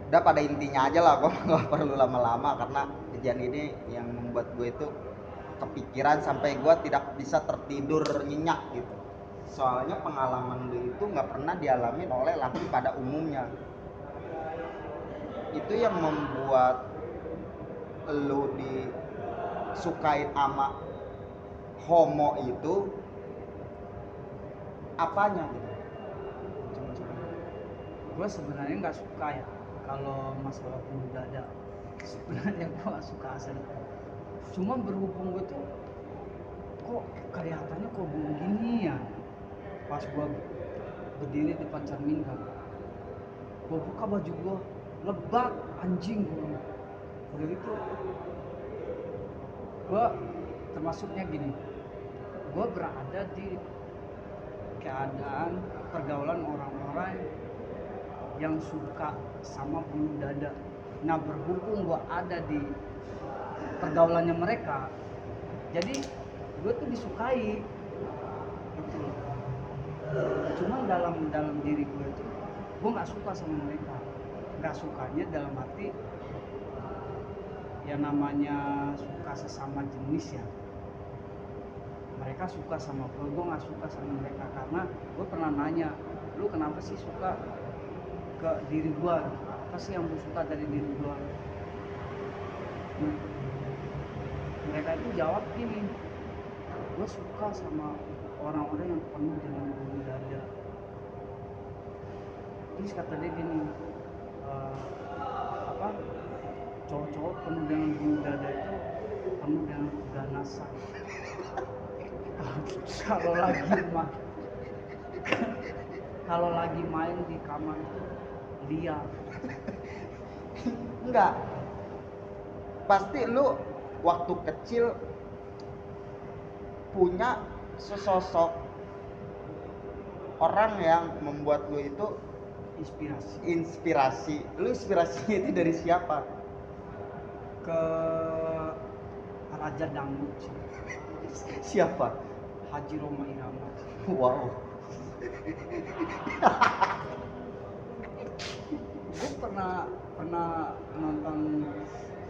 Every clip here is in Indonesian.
Udah pada intinya aja lah, gue nggak perlu lama-lama karena kejadian ini yang membuat gue itu kepikiran sampai gue tidak bisa tertidur nyenyak gitu. Soalnya pengalaman lu itu nggak pernah dialami oleh laki pada umumnya. Itu yang membuat lu disukain sama homo itu apanya gitu. Gue sebenarnya nggak suka ya kalau masalah bulu dada. Sebenarnya gue nggak suka asli. Cuma berhubung gue tuh kok kelihatannya kok begini ya. Pas gue berdiri depan cermin kan, gue buka baju gue, lebat anjing gue. Udah gitu, gue termasuknya gini, gue berada di keadaan pergaulan orang-orang yang suka sama bulu dada. Nah berhubung gue ada di pergaulannya mereka, jadi gue tuh disukai gitu. Cuma dalam diri gue tuh gue nggak suka sama mereka. Nggak sukanya dalam arti ya namanya suka sesama jenis ya, mereka suka sama gue nggak suka sama mereka. Karena gue pernah nanya, lu kenapa sih suka ke diri gue, apa sih yang lu suka dari diri gue? Mereka itu jawab gini, gue suka sama orang-orang yang penuh dengan bulu dada. Terus kata dia gini, apa, cowok-cowok penuh dengan bulu dada itu penuh dengan keganasan. Kalau lagi kalau lagi main di kamar itu liar. Enggak, pasti lu waktu kecil punya sesosok orang yang membuat lu itu inspirasi. Lu inspirasinya itu dari siapa? Ke Raja Dangdut sih. Siapa? Haji Roma Irama. Wow. Gue pernah nonton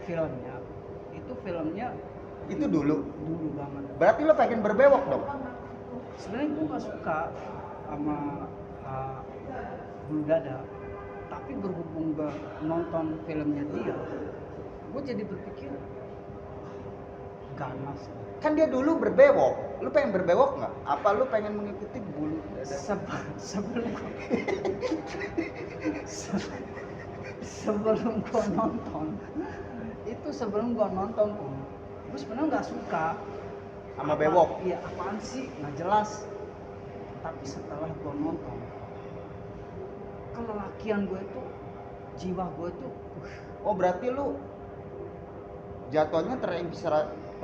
filmnya. Itu filmnya Itu dulu banget. berarti lo pengen berbewok dong? Sebenarnya gue gak suka sama bulu dada, tapi berhubung gue nonton filmnya dia, gue jadi berpikir ganas. Kan dia dulu berbewok, lu pengen berbewok nggak? Apa lu pengen mengikuti bulu dada? Sebelum gue nonton itu, gue sebenarnya nggak suka Sama bewok? Iya, apaan sih, nggak jelas. Tapi setelah gue nonton, kelelakian gue itu, jiwa gue itu Oh berarti lu jatuhnya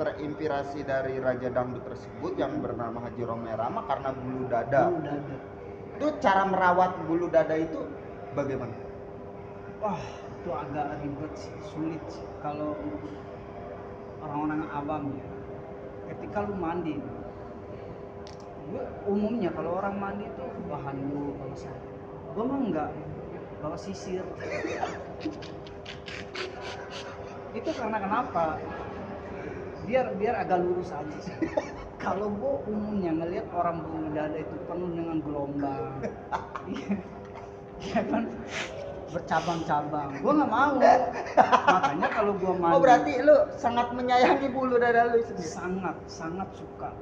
terinspirasi dari Raja Dangdut tersebut yang bernama Haji Roma Irama karena bulu dada. Itu cara merawat bulu dada itu bagaimana? Wah, itu agak ribet sih, sulit sih. Kalau orang-orang awam ya, ketika lu mandi, gue umumnya kalau orang mandi itu bahan lu bawa sabun. Gue mah enggak, bawa sisir. Itu karena kenapa? Biar agak lurus aja sih. Kalau gue umumnya ngelihat orang bulu dada itu penuh dengan gelombang, iya kan, bercabang-cabang. Gue nggak mau. Makanya kalau gue mandi. Oh berarti lu sangat menyayangi bulu dada lu sendiri. Sangat suka.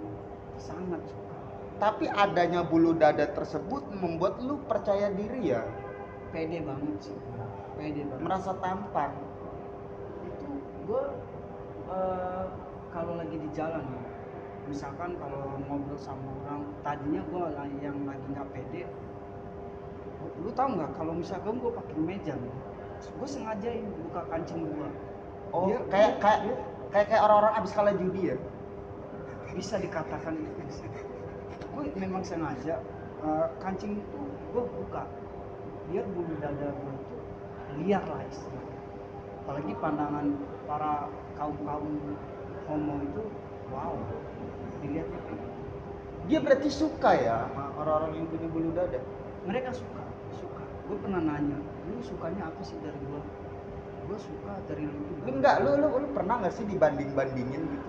Tapi adanya bulu dada tersebut membuat lu percaya diri ya? Pede banget sih. Merasa tampan. Itu gue kalau lagi di jalan ya, misalkan kalau ngobrol sama orang, tadinya gue yang lagi nggak pede. Lu tau nggak kalau misalkan gue pakai meja nih, gue sengajain buka kancing gue. Oh kayak orang-orang abis kalah judi ya? Bisa dikatakan itu. Gue memang sengaja kancing itu gue buka biar bulu dada gue itu liar lah istilahnya. Apalagi pandangan para kaum homo itu, wow, dilihatnya kayak gitu. Dia berarti suka ya sama orang-orang yang punya bulu dada? Mereka suka. gue pernah nanya, lu sukanya apa sih dari gue suka dari lu tuh Lu enggak, lu pernah nggak sih dibanding-bandingin gitu?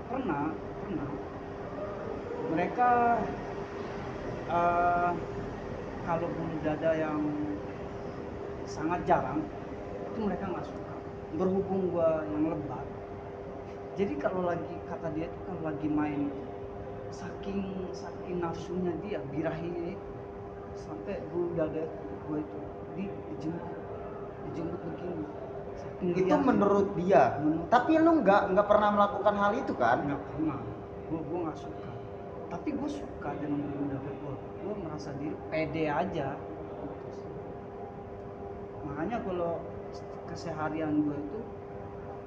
pernah mereka eh, kalau bulu dada yang sangat jarang itu mereka nggak suka, berhubung gua yang lebat. Jadi kalau lagi kata dia tuh kalau lagi main itu saking nafsunya dia birahinya itu, sampai bulu dada gua itu dijemput begini saking Itu liarnya. menurut dia. Tapi lu nggak pernah melakukan hal itu kan? Nggak pernah, gua nggak suka, tapi gue suka dengan bulu dada gue merasa diri pede aja. Makanya kalau keseharian gue itu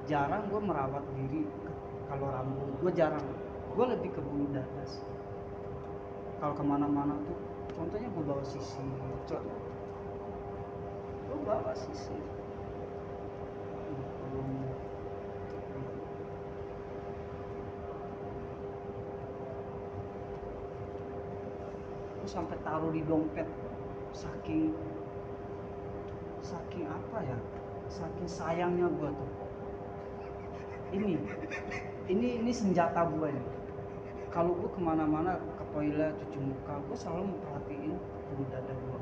jarang gue merawat diri. Kalau rambut gue jarang, gue lebih ke bulu dada sih. Kalau kemana-mana tuh contohnya gue bawa sisir, gue sampai taruh di dompet, saking apa ya, saking sayangnya gue tuh. Ini senjata gue nih. Kalau gue kemana-mana ke toilet cuci muka, gue selalu memperhatiin bulu dada gue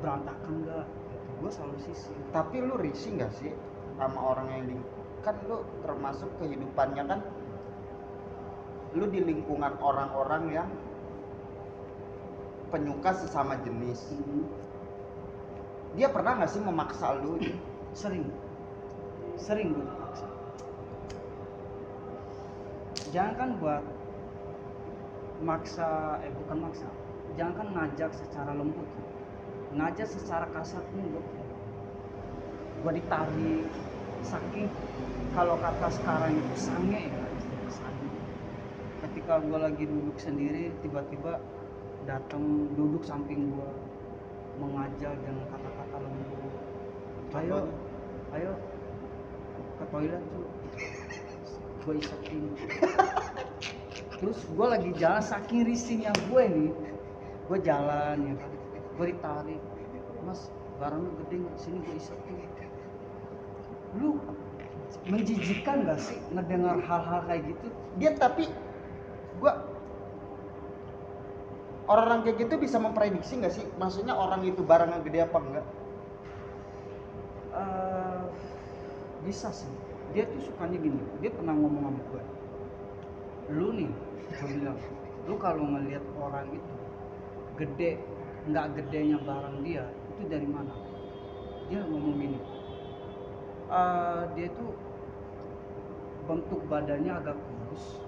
berantakan nggak gitu. Gue selalu sisir. Tapi lu risih nggak sih sama orang yang kan lu termasuk kehidupannya kan lu di lingkungan orang-orang yang penyuka sesama jenis. Dia pernah nggak sih memaksa lu? Sering gue dipaksa. Jangan kan buat maksa, bukan maksa, jangan kan ngajak secara lembut, ngajak secara kasar pun gue ditarik, saking kalau kata sekarang itu sange ya, sange. Ketika gue lagi duduk sendiri, tiba-tiba datang duduk samping gue, mengajak dengan kata-kata lembut, ayo ke toilet tuh, gue isapin. Terus gue lagi jalan, saking risihnya gue nih, gue jalan ya kan, gue ditarik, mas barang lu gede nggak, sini gue isapin. Lu menjijikan nggak sih ngedengar hal-hal kayak gitu? Dia tapi gua orang kayak gitu bisa memprediksi nggak sih, maksudnya orang itu barangnya gede apa enggak? Bisa sih. Dia tuh sukanya gini, dia pernah ngomong sama gue, lu nih, gue bilang, lu kalau ngelihat orang itu gede nggak gedenya barang dia itu dari mana? Dia ngomong gini, dia tuh bentuk badannya agak kurus,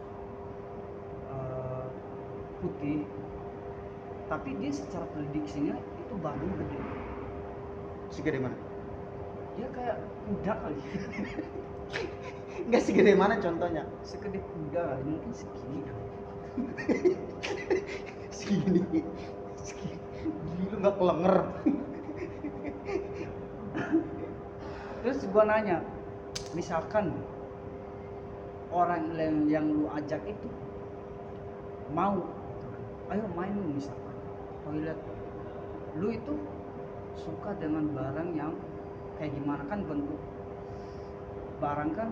putih, tapi dia secara prediksinya itu badan gede. Segede mana? Dia kayak kuda kali. Nggak segede mana contohnya? Segede kuda kali, mungkin segini kali. Segini lu nggak kelenger. Terus gua nanya, misalkan orang yang lu ajak itu mau, ayo main lu misalkan toilet, lu itu suka dengan barang yang kayak gimana? Kan bentuk barang kan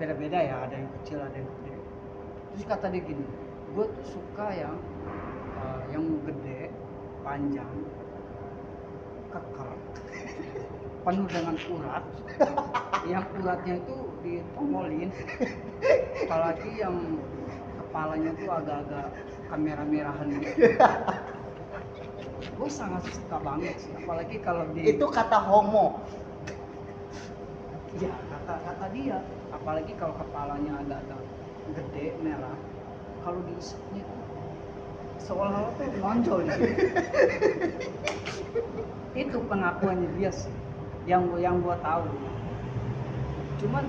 beda-beda ya, ada yang kecil ada yang gede. Terus kata dia gini, gue tuh suka yang gede, panjang, keker, penuh dengan urat, yang uratnya itu ditongolin, apalagi yang kepalanya tuh agak-agak kamera-merahan gitu. Gue sangat suka banget sih, apalagi kalau Itu kata homo. ya kata dia, apalagi kalau kepalanya agak-agak gede merah, kalau diisapnya tuh seolah-olah tuh nonjol di situ. Itu pengakuannya dia sih, yang gua tahu. Cuman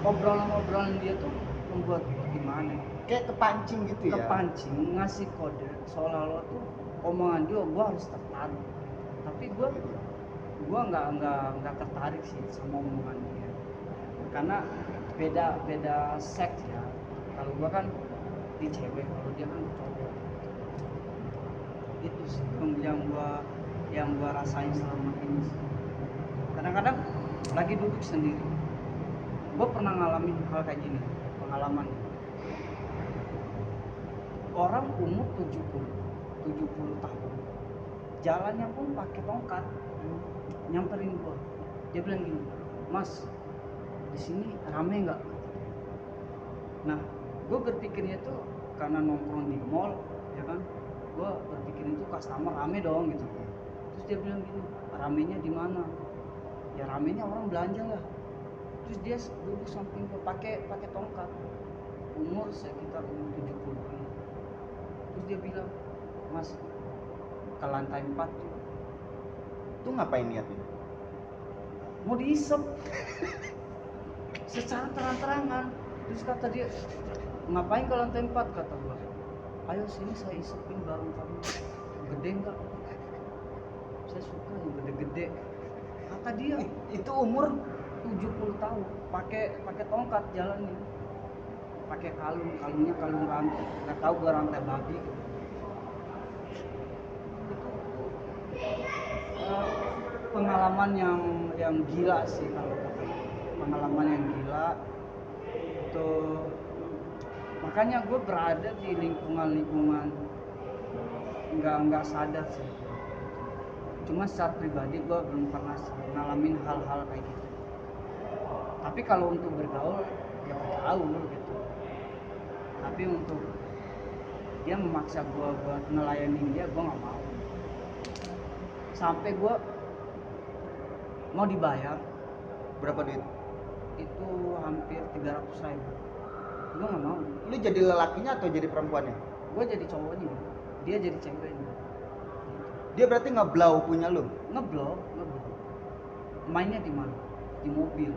obrolan dia tuh membuat gua gimana? Kayak kepancing gitu ya. Kepancing, ngasih kode seolah-olah tuh omongan dia gua harus tertarik. Tapi gua nggak tertarik sih sama omongan dia. Karena beda seks ya. Kalau gua kan di cewek, kalau dia kan cowok. Itu sih yang gua yang gua rasain selama ini sih. Kadang-kadang lagi duduk sendiri, gua pernah ngalamin hal kayak gini, pengalaman. Orang umur 70 tahun, jalannya pun pakai tongkat, nyamperin gua. Dia bilang gini, "Mas, di sini rame nggak?" Nah, gue berpikirnya tuh karena nongkrong di mall, ya kan, gue berpikirnya tuh customer rame dong gitu. Terus dia bilang gini, "Ramenya di mana?" "Ya ramenya orang belanja lah." Terus dia duduk samping gue pakai tongkat, umur sekitar umur 70. Terus dia bilang, "Mas, ke lantai 4 tuh Tuh ngapain niatnya? mau diisep." Secara terang-terangan. Terus kata dia, "Ngapain ke lantai 4?" Kata gua, "Ayo sini saya isepin barang kamu, gede enggak? Saya suka yang gede-gede." Kata dia, Itu umur 70 tahun, pakai tongkat jalannya, pakai kalungnya kalung rantai, nggak tahu gua rantai babi. Eh, Pengalaman yang gila sih kalau kata gua. Pengalaman yang gila itu, makanya gue berada di lingkungan nggak sadar sih. Cuma secara pribadi gue belum pernah ngalamin hal-hal kayak gitu. Tapi kalau untuk bergaul ya bergaul gitu. Tapi untuk dia memaksa gue buat ngelayanin dia, gue nggak mau. Sampai gue mau dibayar berapa duit? itu hampir 300.000, gue nggak mau. Lu jadi lelakinya atau jadi perempuannya? Gue jadi cowoknya, dia jadi ceweknya. Dia berarti ngeblau punya lu? Ngeblok. Mainnya di mana? Di mobil.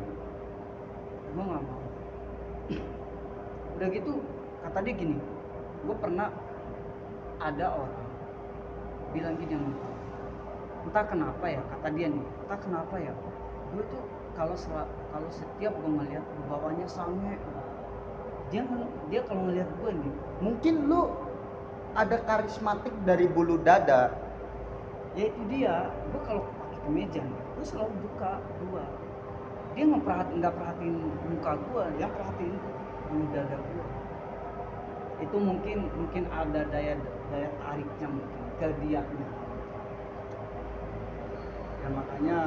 Gue nggak mau. Udah gitu kata dia gini, gue pernah ada orang bilang gini sama gue, entah kenapa ya, kata dia nih, entah kenapa ya, gue tuh kalau setiap gue ngeliat bawahnya sange, dia kalau ngeliat gue nih, Mungkin lu ada karismatik dari bulu dada. ya itu dia. Gue kalau pakai kemeja nih, gue selalu buka dua. Dia nggak perhatiin muka gue, dia perhatiin bulu dada gue. Itu mungkin ada daya tariknya mungkin ke dia. Ya makanya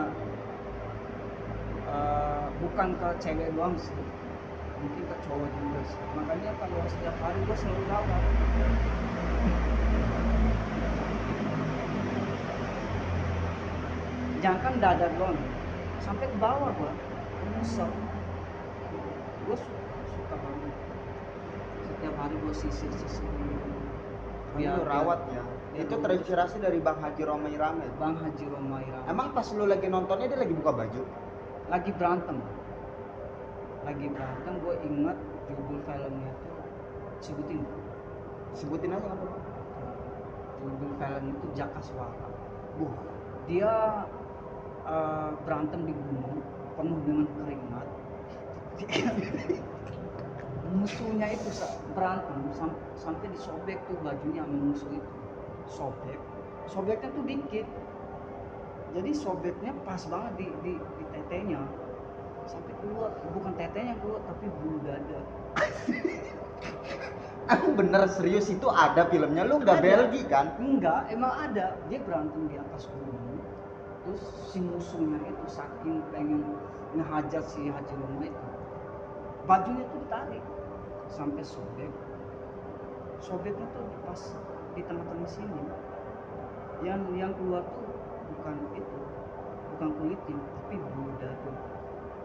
bukan ke cewek doang sih, mungkin ke cowok juga sih. Makanya kalau setiap hari gue selalu rawat. Jangan dada doang, sampai ke bawah gue nyesel. Gue suka banget. Setiap hari gue sisir. Lu rawat ya. Itu terinspirasi dari Bang Haji Roma Irama. Bang Haji Roma Irama. Emang pas lu lagi nontonnya dia lagi buka baju? Lagi berantem, gue ingat judul filmnya itu, Sebutin aja apa? judul film itu Jakaswara. Dia berantem di gunung penuh dengan keringat. Musuhnya itu berantem sampai disobek tuh bajunya sama musuh itu. Sobeknya tuh dikit, jadi sobeknya pas banget di tetenya, sampai keluar, bukan tetenya keluar tapi bulu dada. Aku bener serius, itu ada filmnya, lu nggak Belgi kan? Enggak, emang ada. Dia berantem di atas gunung, terus si musuhnya itu saking pengen ngehajar si Haji Roma itu, bajunya tuh ditarik sampai sobeknya tuh pas di tengah-tengah sini. Yang keluar tuh bukan kulitnya tapi bulu dada.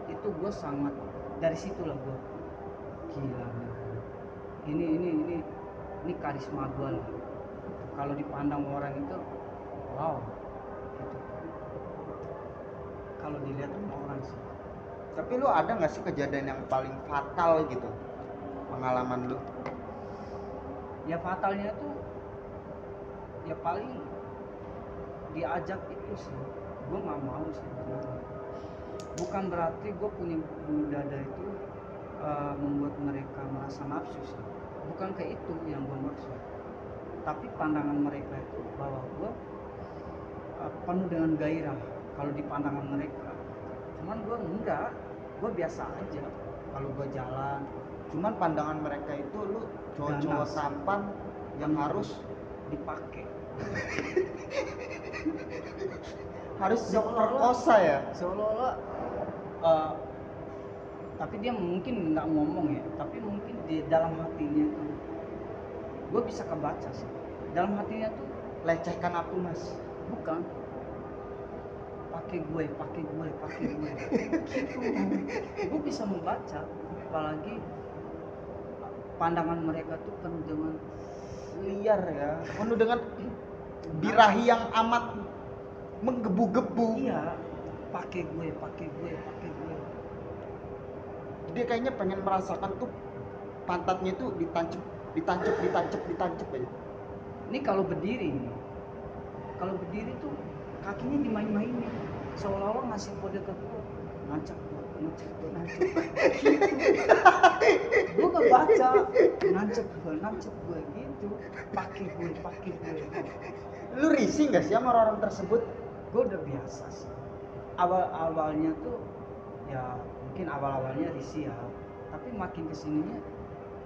Itu gue sangat, dari situlah gue gila nih. Ini karisma gue lah. Kalau dipandang orang itu, wow, gitu. Kalau dilihat sama orang sih. Tapi lu ada nggak sih kejadian yang paling fatal gitu, pengalaman lu? Ya fatalnya tuh, ya paling diajak itu sih, gue nggak mau sih. Bukan berarti gue punya bulu dada itu membuat mereka merasa nafsu sih. Bukan kayak itu yang gue maksud. Tapi pandangan mereka itu bahwa gue penuh dengan gairah kalau di pandangan mereka. Cuman gue enggak, gue biasa aja kalau gue jalan. Cuman pandangan mereka itu lu cowok-cowok Ganas. tampan yang harus Dipakai diperkosa ya. seolah-olah tapi dia mungkin nggak ngomong ya, tapi mungkin di dalam hatinya tuh gue bisa kebaca sih. Dalam hatinya tuh Lecehkan aku mas. bukan pakai gue gitu. Gue bisa membaca, apalagi pandangan mereka tuh penuh dengan Liar ya, penuh dengan birahi yang amat menggebu-gebu. iya, pakai gue. Dia kayaknya pengen merasakan tuh pantatnya tuh ditancap aja. Ini kalau berdiri tuh kakinya dimain-mainin, seolah-olah ngasih kode ke gue, nancap gue gue gak baca, nancap gue gitu, pakai gue. Lu risih nggak sih sama orang tersebut? Gue udah biasa sih. Awalnya tuh ya mungkin awalnya risih ya, tapi makin kesininya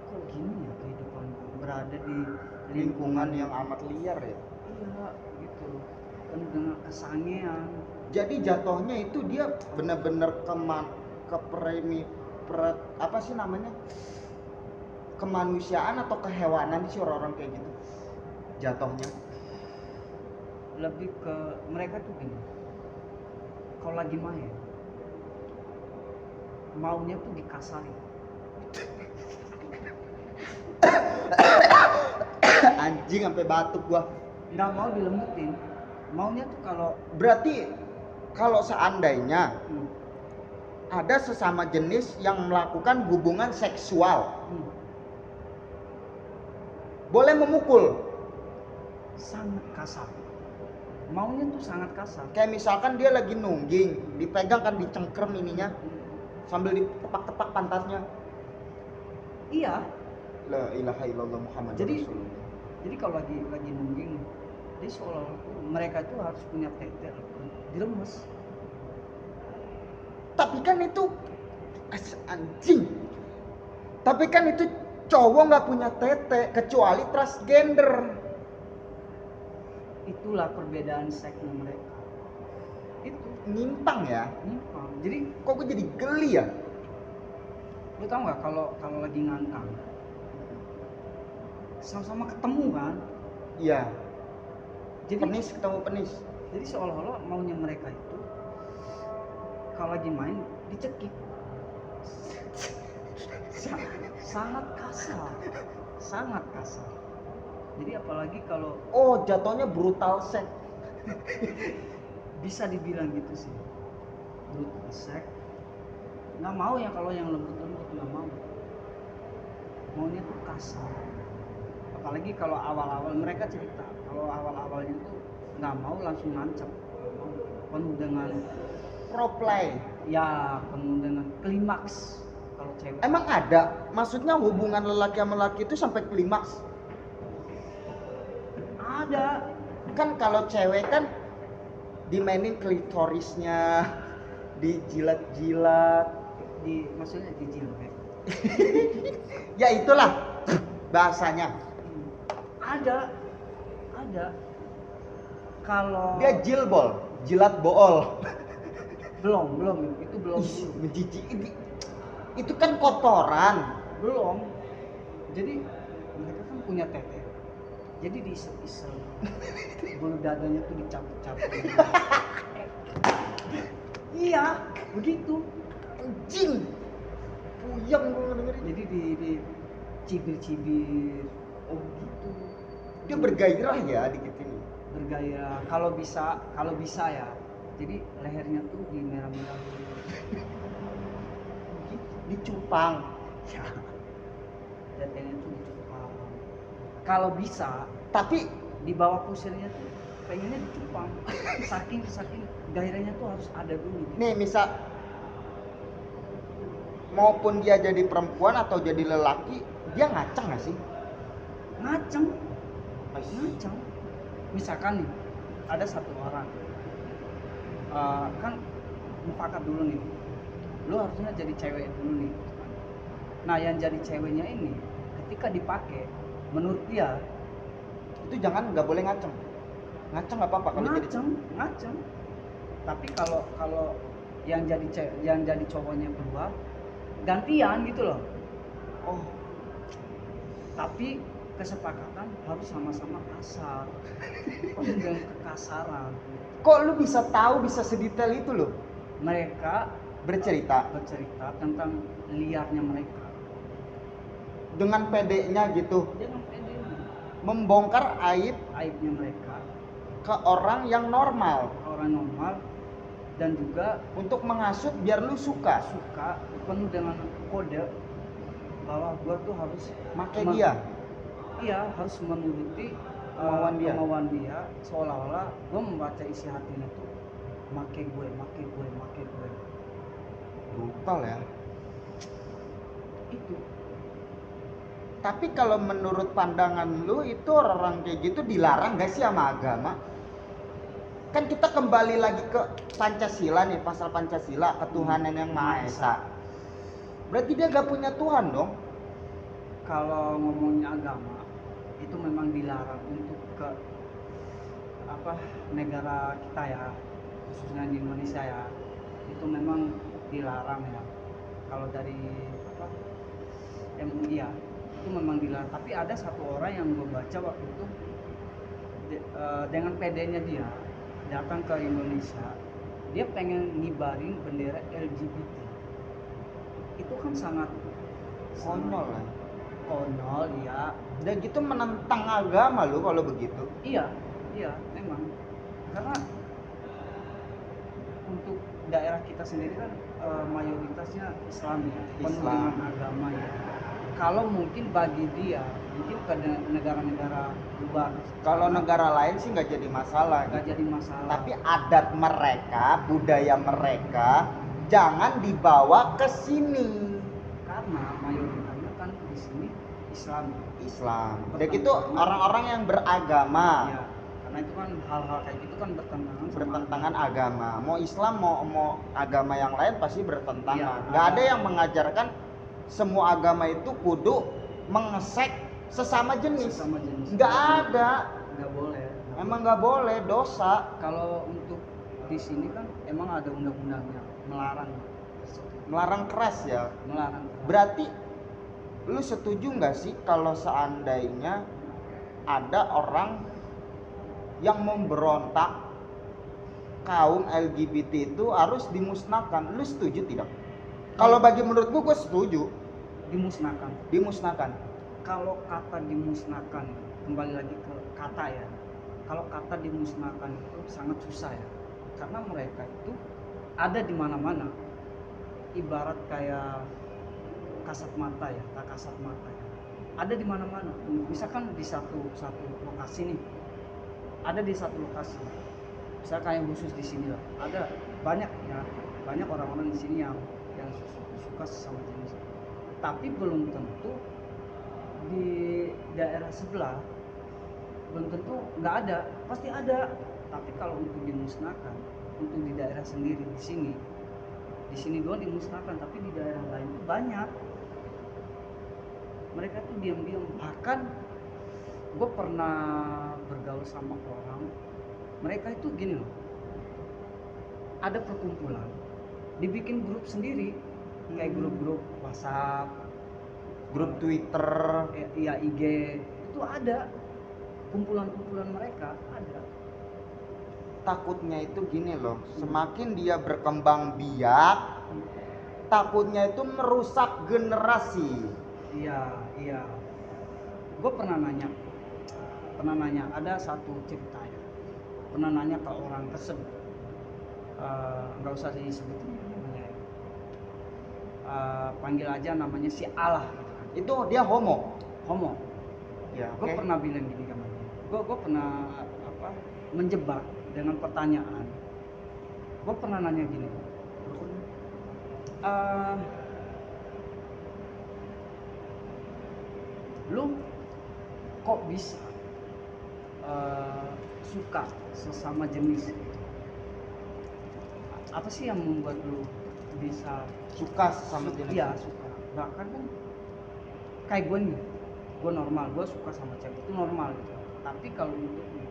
kok gini ya kehidupan gue, berada di Lingkungan yang amat liar ya. iya gitu, penuh dengan kesangean. Jadi jatuhnya itu dia benar-benar apa sih namanya, kemanusiaan atau kehewanan sih orang-orang kayak gitu jatuhnya. Lebih ke mereka tuh gini, kalau lagi main maunya tuh dikasarin. Anjing sampai batuk gua. Nggak mau dilembutin, maunya tuh kalau Berarti kalau seandainya hmm, ada sesama jenis yang melakukan hubungan seksual, hmm, boleh memukul. sangat kasar, maunya tuh sangat kasar. Kayak misalkan dia lagi nungging, dipegang kan, dicengkrem ininya sambil ditepak-tepak pantatnya. Iya, La ilaha illallah Muhammad Jadi- Rasulullah. jadi kalau lagi nungging, jadi seolah-olah tuh mereka tuh harus punya tete diremes. Tapi kan itu anjing. Tapi kan itu cowok nggak punya tete kecuali transgender. Itulah perbedaan seksnya mereka. Itu Nyimpang ya. nyimpang. Jadi Kok gue jadi geli ya? lu tau nggak kalau lagi ngangkang, sama-sama ketemu kan? Iya. Jadi Penis ketemu penis. jadi seolah-olah maunya mereka itu kalau lagi main dicekik. Sangat kasar. Jadi apalagi kalau Oh, jatuhnya brutal sex. bisa dibilang gitu sih, brutal sex. Nggak mau ya kalau yang lembut-lembut, nggak mau. Maunya tuh kasar. Apalagi kalau awal-awal mereka cerita, kalau awal-awalnya tuh nggak mau langsung nancap, nggak mau. Penuh dengan Pro play. ya penuh dengan klimaks kalau cewek. Emang ada? Maksudnya hubungan lelaki sama lelaki itu sampai klimaks? Ada. Kan kalau cewek kan dimainin klitorisnya, dijilat-jilat. Maksudnya dijilbab. Ya itulah bahasanya. Ada. Kalau Dia jilbol, jilat bool. belum itu belum Ih, menjijik. Itu kan kotoran. belum. Jadi mereka kan punya tete. Jadi diisel-isel. Bulu dadanya tuh dicabut-cabut. Iya, begitu. Anjing. Puyeng gue ngedengerin. Jadi di cibir-cibir. Oh gitu. Dia bergairah ya dikit ini. Bergaya. Kalau bisa ya. Jadi lehernya tuh di merah-merah. Dicupang. Ya. Tetenya tuh dicupang. Kalau bisa, Tapi di bawah kusirnya tuh pengennya dicupang. Saking gairahnya tuh harus ada dulu. nih misal maupun dia jadi perempuan atau jadi lelaki, dia ngaceng gak sih? Ngaceng. Misalkan nih, ada satu orang kan mufakat dulu nih, lu harusnya jadi cewek dulu nih. Nah yang jadi ceweknya ini ketika dipakai, menurut dia Itu jangan, nggak boleh ngaceng. Ngaceng nggak apa-apa kalau jadi ngaceng. Tapi kalau kalau yang jadi cowoknya keluar gantian gitu loh. oh Tapi kesepakatan harus sama-sama kasar. Penuh dengan kekasaran. kok lu bisa tahu, bisa sedetail itu loh Mereka bercerita bercerita tentang liarnya mereka. dengan pedenya gitu, Dengan pedenya, membongkar aibnya mereka, ke orang yang normal orang normal, dan juga untuk menghasut biar lu suka suka, penuh dengan kode bahwa gua tuh harus make me- dia. Iya, harus menuruti Kemauan dia. dia, seolah-olah gua membaca isi hatinya tuh make gue. Brutal ya. Itu Tapi kalau menurut pandangan lu itu orang kayak gitu dilarang gak sih sama agama? Kan kita kembali lagi ke Pancasila nih, pasal Pancasila, ketuhanan yang Maha Esa. Berarti dia gak punya Tuhan dong? kalau ngomongnya agama itu memang dilarang untuk ke negara kita ya, khususnya di Indonesia ya, itu memang dilarang ya. Kalau dari MUI ya, itu memang dilarang. Tapi ada satu orang yang gue baca waktu itu dengan pedenya dia datang ke Indonesia, dia pengen ngibarin bendera LGBT. Itu kan sangat Konyol lah. konyol ya. Dan gitu menentang agama lu kalau begitu. Iya memang, karena untuk daerah kita sendiri kan mayoritasnya Islam ya, penuh Islam. dengan agama ya. Kalau mungkin bagi dia, mungkin ke negara-negara luar, Kalau negara lain sih nggak jadi masalah. nggak jadi masalah. Tapi adat mereka, budaya mereka jangan dibawa ke sini. Karena mayoritasnya kan di sini Islam. Islam. Dan itu orang-orang yang beragama. Ya, karena itu kan hal-hal kayak gitu kan Bertentangan agama. Mau Islam mau agama yang lain pasti bertentangan. Iya, Nggak ada yang mengajarkan semua agama itu kudu mengesek sesama jenis. Nggak ada. Nggak boleh. Emang nggak boleh, dosa. Kalau untuk di sini kan emang ada undang-undangnya Melarang keras ya. melarang. Berarti lu setuju nggak sih kalau seandainya ada orang yang memberontak kaum LGBT itu harus dimusnahkan? Lu setuju tidak? Kalau bagi menurut gue setuju. Dimusnahkan. Kalau kata dimusnahkan, kembali lagi ke kata ya. Kalau kata dimusnahkan itu sangat susah ya, karena mereka itu ada di mana-mana. Ibarat kayak kasat mata ya, tak kasat mata ya. Ada di mana-mana. Misalkan di satu lokasi nih, ada di satu lokasi. Misalkan kayak khusus di sini lah, ada banyak orang-orang di sini yang suka sesama jenis. Tapi belum tentu di daerah sebelah, belum tentu nggak ada, pasti ada. Tapi kalau untuk dimusnahkan, untuk di daerah sendiri di sini doang dimusnahkan, tapi di daerah lain itu banyak. Mereka tuh diam-diam. Bahkan gue pernah bergaul sama orang, mereka itu gini loh, ada perkumpulan, dibikin grup sendiri, kayak grup-grup WhatsApp, Grup Twitter. ya IG, itu ada kumpulan-kumpulan mereka ada. Takutnya itu gini loh, semakin dia berkembang biak, takutnya itu merusak generasi. Iya. Gue pernah nanya, ada satu cerita ya, pernah nanya ke orang tersebut, nggak usah disebutin namanya ya. Panggil aja namanya si Allah gitu kan. Itu dia homo. Ya, Gue oke. pernah bilang gini sama dia, gue pernah menjebak dengan pertanyaan. Gue pernah nanya gini, lu kok bisa suka sesama jenis, apa sih yang membuat lu bisa Suka sesama jenis. iya suka? Bahkan kan kayak gue nih, gue normal, gue suka sama cewek itu normal gitu. Tapi kalau untuk lu,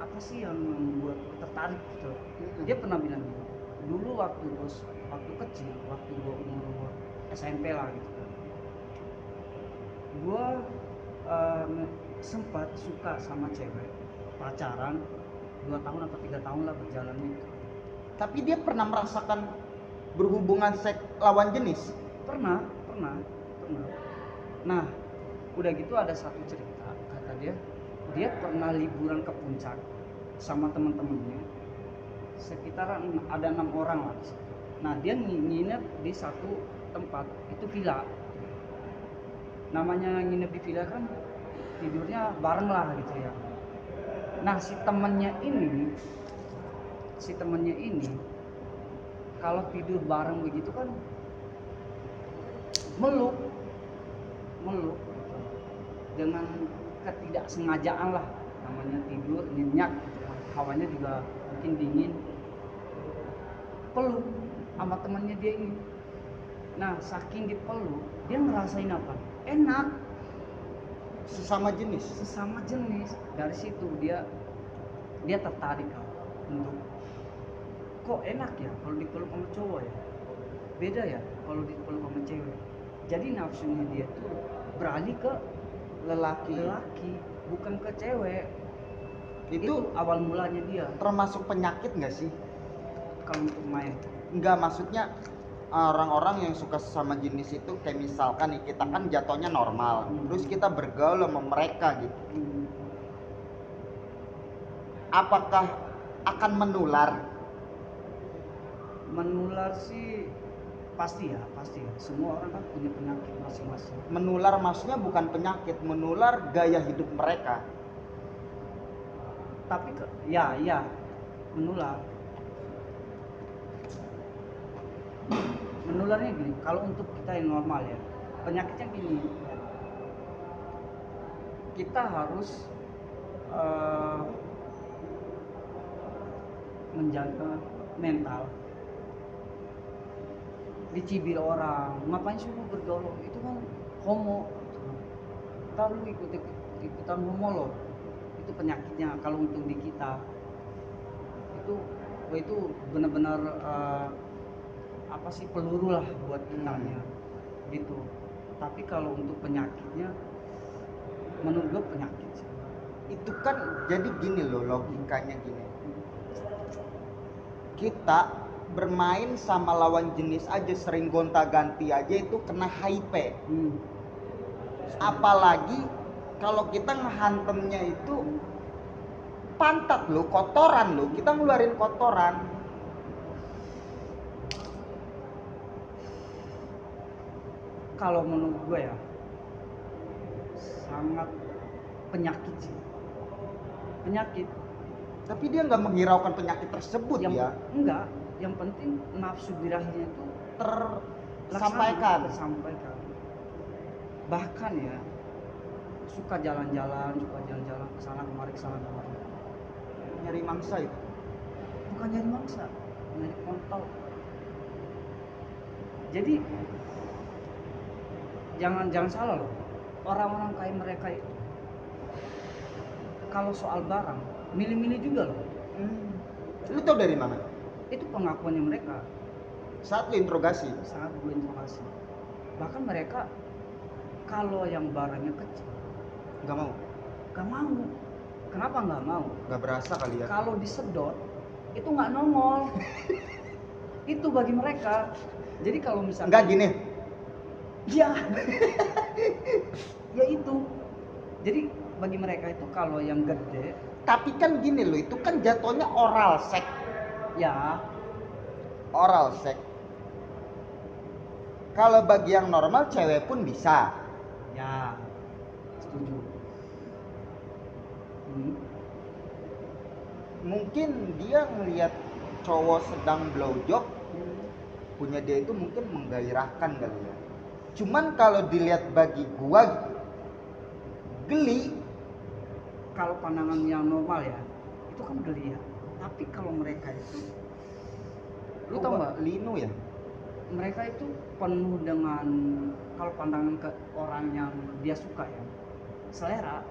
apa sih yang membuat lu tertarik gitu? Dia pernah bilang gini, dulu waktu kecil, waktu gue umur SMP lah gitu kan, gue sempat suka sama cewek, pacaran 2 tahun atau 3 tahun lah berjalan itu. Tapi dia pernah merasakan berhubungan seks lawan jenis. Pernah. Nah, udah gitu ada satu cerita, kata dia pernah liburan ke puncak sama teman-temannya, sekitaran ada 6 orang lah di situ. Nah, dia nginep di satu tempat, itu villa. Namanya nginep di villa kan tidurnya bareng lah gitu ya. Nah, si temennya ini kalau tidur bareng begitu kan meluk gitu. Dengan ketidaksengajaan lah, namanya tidur nyenyak gitu kan. Hawanya juga mungkin dingin, peluk sama temannya dia ini. Nah, saking dipeluk, dia ngerasain apa? Enak, Sesama jenis. sesama jenis. Dari situ dia tertarik kan, untuk kok enak ya kalau dipeluk sama cowok ya, beda ya kalau dipeluk sama cewek. Jadi nafsunya dia tuh beralih ke Lelaki. bukan ke cewek. Itu awal mulanya dia termasuk penyakit nggak sih? kalau untuk main. Nggak, maksudnya orang-orang yang suka sesama jenis itu kayak misalkan nih, kita kan jatuhnya normal, terus kita bergaul sama mereka gitu. Apakah akan menular? Menular sih pasti ya. Semua orang kan punya penyakit masing-masing. Menular maksudnya bukan penyakit, menular gaya hidup mereka. Tapi ya menular. Menularnya gini, kalau untuk kita yang normal ya, penyakitnya gini, kita harus menjaga mental. Dicibir orang, ngapain sih lu bergaul, itu kan homo, ntar lu ikutan homo loh, itu penyakitnya. Kalau untuk di kita itu benar-benar apa sih, peluru lah buat kitanya gitu. Tapi kalau untuk penyakitnya, menurut gue penyakit sih. Itu kan jadi gini loh, logikanya gini, kita bermain sama lawan jenis aja sering gonta-ganti aja itu kena HIV. Apalagi kalau kita ngehantemnya itu pantat lo, kotoran lo, kita ngeluarin kotoran. Kalau menurut gue ya, sangat penyakit sih, penyakit. Tapi dia nggak menghiraukan penyakit tersebut ya. Enggak, yang penting nafsu birahinya itu tersampaikan. Bahkan ya, suka jalan-jalan kesana kemari. Nyari mangsa itu. Bukan nyari mangsa, nyari kontol. Jadi jangan salah loh, orang-orang kayak mereka itu kalau soal barang milih-milih juga loh. Lu tau dari mana? Itu pengakuannya mereka Saat lu interogasi. saat gue informasi. Bahkan mereka kalau yang barangnya kecil Nggak mau. Kenapa nggak mau? Nggak berasa kali ya. Kalau disedot itu nggak nongol. Itu bagi mereka. Jadi kalau misalnya Nggak gini. ya ya itu. Jadi bagi mereka itu kalau yang gede, Tapi kan gini loh, itu kan jatuhnya oral seks. ya Oral seks. Kalau bagi yang normal cewek pun bisa. setuju. Mungkin dia ngelihat cowok sedang blowjob, punya dia itu mungkin menggairahkan kali ya. Cuman kalau dilihat bagi gua gitu, geli. Kalau pandangan yang normal ya, itu kan geliat. Tapi kalau mereka itu, lu Oh, tau nggak, linu ya. mereka itu penuh dengan, kalau pandangan ke orang yang dia suka ya, selera.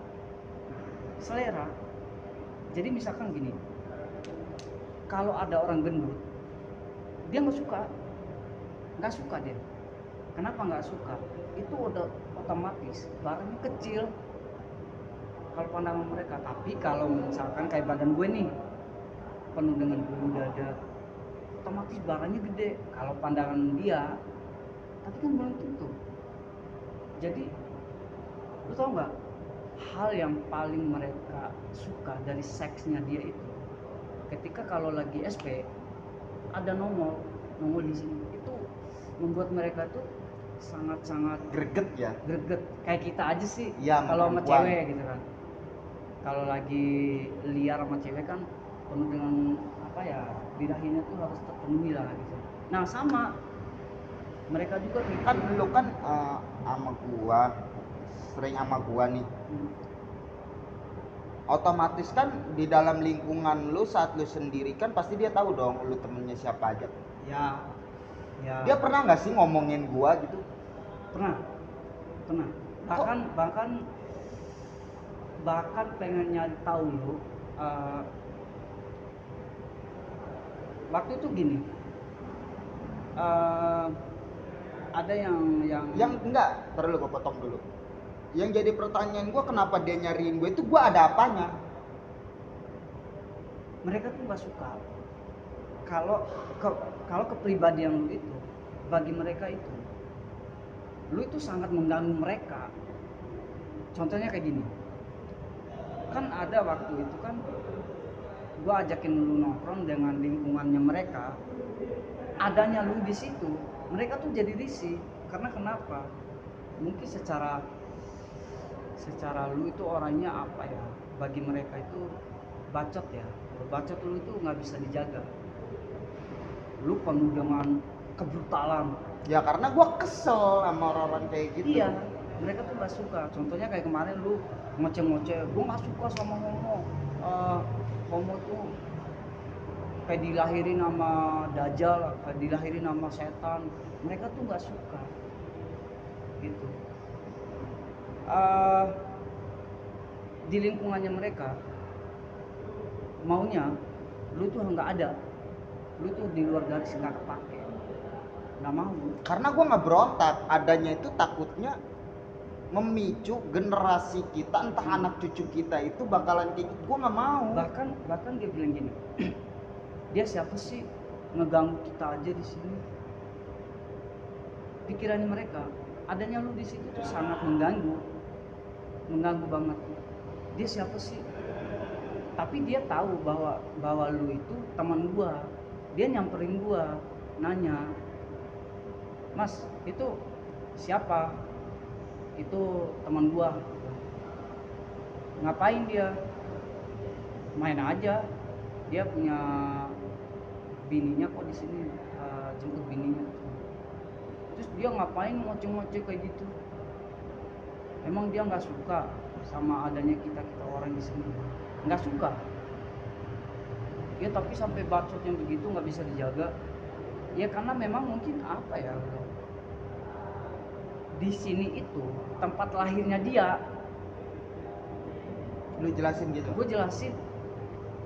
Jadi misalkan gini, kalau ada orang gendut, dia nggak suka dia. Kenapa nggak suka? Itu udah otomatis barangnya kecil kalau pandangan mereka. Tapi kalau misalkan kayak badan gue nih penuh dengan bulu dada, otomatis barangnya gede kalau pandangan dia. Tapi kan belum tentu. Jadi lu tau nggak, hal yang paling mereka suka dari seksnya dia itu, ketika kalau lagi SP ada nongol di sini, itu membuat mereka tuh sangat-sangat Greget ya. greget. Kayak kita aja sih, Iya, kalau sama perempuan. cewek gitu kan, kalau lagi liar sama cewek kan penuh dengan apa ya, birahinya tuh harus terpenuhi lah gitu. Nah sama mereka juga gitu. Kan dulu kan sama gua sering sama gua nih, otomatis kan di dalam lingkungan lu saat lu sendiri kan pasti dia tahu dong lu temennya siapa aja. Ya Dia pernah nggak sih ngomongin gua gitu? pernah bahkan pengen nyari tahu lu. Waktu itu gini, ada yang Enggak, terlalu gua potong dulu. Yang jadi pertanyaan gua, kenapa dia nyariin gue itu, gua ada apanya? mereka tuh nggak suka kalau kepribadian lu itu, bagi mereka itu, lu itu sangat mengganggu mereka. Contohnya kayak gini, kan ada waktu itu kan gua ajakin lu nongkrong dengan lingkungannya mereka, adanya lu di situ mereka tuh jadi risih. Karena kenapa? Mungkin secara lu itu orangnya apa ya, bagi mereka itu bacot ya. Bacot lu itu nggak bisa dijaga, lu penuh dengan kebrutalan. Ya karena gua kesel sama orang-orang kayak gitu. Iya, mereka tuh nggak suka. Contohnya kayak kemarin lu ngoceh-ngoceh, gua nggak suka sama homo. Homo tuh kayak dilahirin sama dajjal, kayak dilahirin sama setan. Mereka tuh nggak suka gitu. Di lingkungannya mereka maunya lu tuh nggak ada, lu tuh di luar garis, nggak kepake, nggak mau. Karena gua nggak berontak, adanya itu takutnya memicu generasi kita, entah anak cucu kita itu bakalan kayak gitu. Gua nggak mau. Bahkan dia bilang gini, dia siapa sih ngeganggu kita aja di sini. Pikirannya mereka, adanya lu di situ tuh sangat mengganggu banget. Dia siapa sih? Tapi dia tahu bahwa lu itu teman gua. Dia nyamperin gua, nanya, "Mas, itu siapa?" "Itu teman gua." "Ngapain dia?" "Main aja. Dia punya bininya kok di sini, jemput bininya." Terus dia ngapain ngoceh-ngoceh kayak gitu? Emang dia nggak suka sama adanya kita orang di sini? Nggak suka. Ya tapi sampai bacot yang begitu nggak bisa dijaga. Ya karena memang mungkin apa ya, di sini itu tempat lahirnya dia. Lu jelasin gitu. Gue jelasin,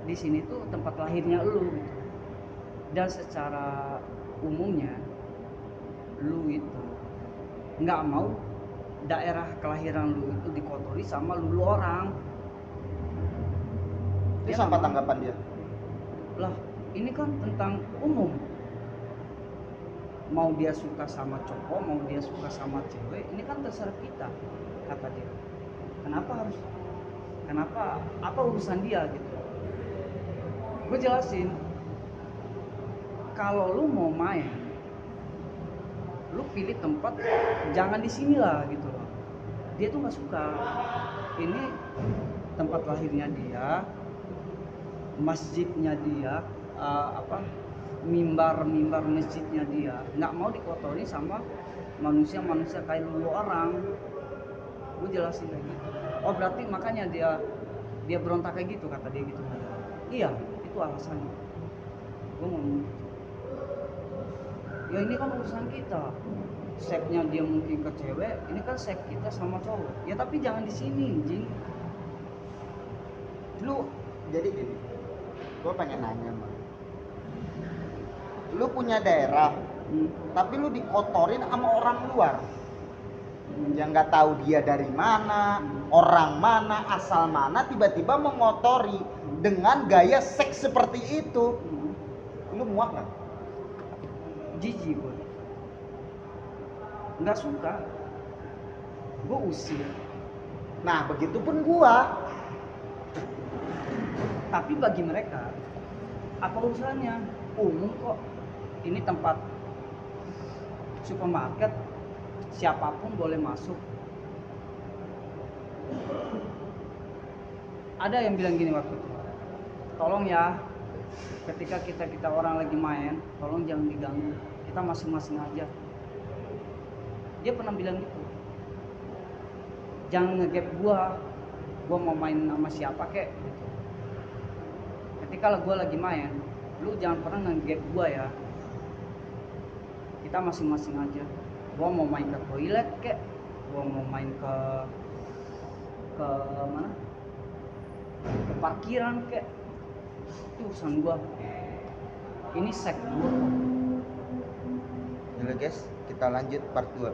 di sini tuh tempat lahirnya lu gitu. Dan secara umumnya lu itu nggak mau daerah kelahiran lu itu dikotori sama lu orang. Terus apa tanggapan dia? Lah ini kan tentang umum, mau dia suka sama cowok, mau dia suka sama cewek, ini kan terserah kita, kata dia. Kenapa apa urusan dia gitu. Gue jelasin, kalau lu mau main, lu pilih tempat, jangan di sini lah gitu loh. Dia tuh nggak suka. Ini tempat lahirnya dia, masjidnya dia, mimbar masjidnya dia, nggak mau dikotori sama manusia kayak lu orang. Gue jelasin kayak gitu. Oh berarti makanya dia berontak kayak gitu, kata dia gitu. Iya, itu alasannya. Gue mau, ya ini kan urusan kita. Seks-nya dia mungkin ke cewek, ini kan seks kita sama cowok. Ya tapi jangan di sini, Jing. Lu jadi gini, gue pengen nanya Bang. Lu punya daerah, tapi lu dikotorin sama orang luar yang nggak tahu dia dari mana, orang mana, asal mana, tiba-tiba mengotori dengan gaya seks seperti itu. Lu muak nggak? Jijik gue. Nggak suka. Gue usir. Nah, begitupun gua. Tapi bagi mereka, apa urusannya? Umum kok. Ini tempat supermarket, siapapun boleh masuk. Ada yang bilang gini waktu itu, tolong ya, ketika kita orang lagi main, tolong jangan diganggu, kita masing-masing aja. Dia pernah bilang gitu, jangan ngegap gua mau main sama siapa kek gitu. Ketika gua lagi main, lu jangan pernah ngegap gua ya, kita masing-masing aja. Gua mau main ke toilet kek, gua mau main ke mana, ke parkiran kek, itu urusan gua. Ini seks gua. Yaudah guys, kita lanjut part 2.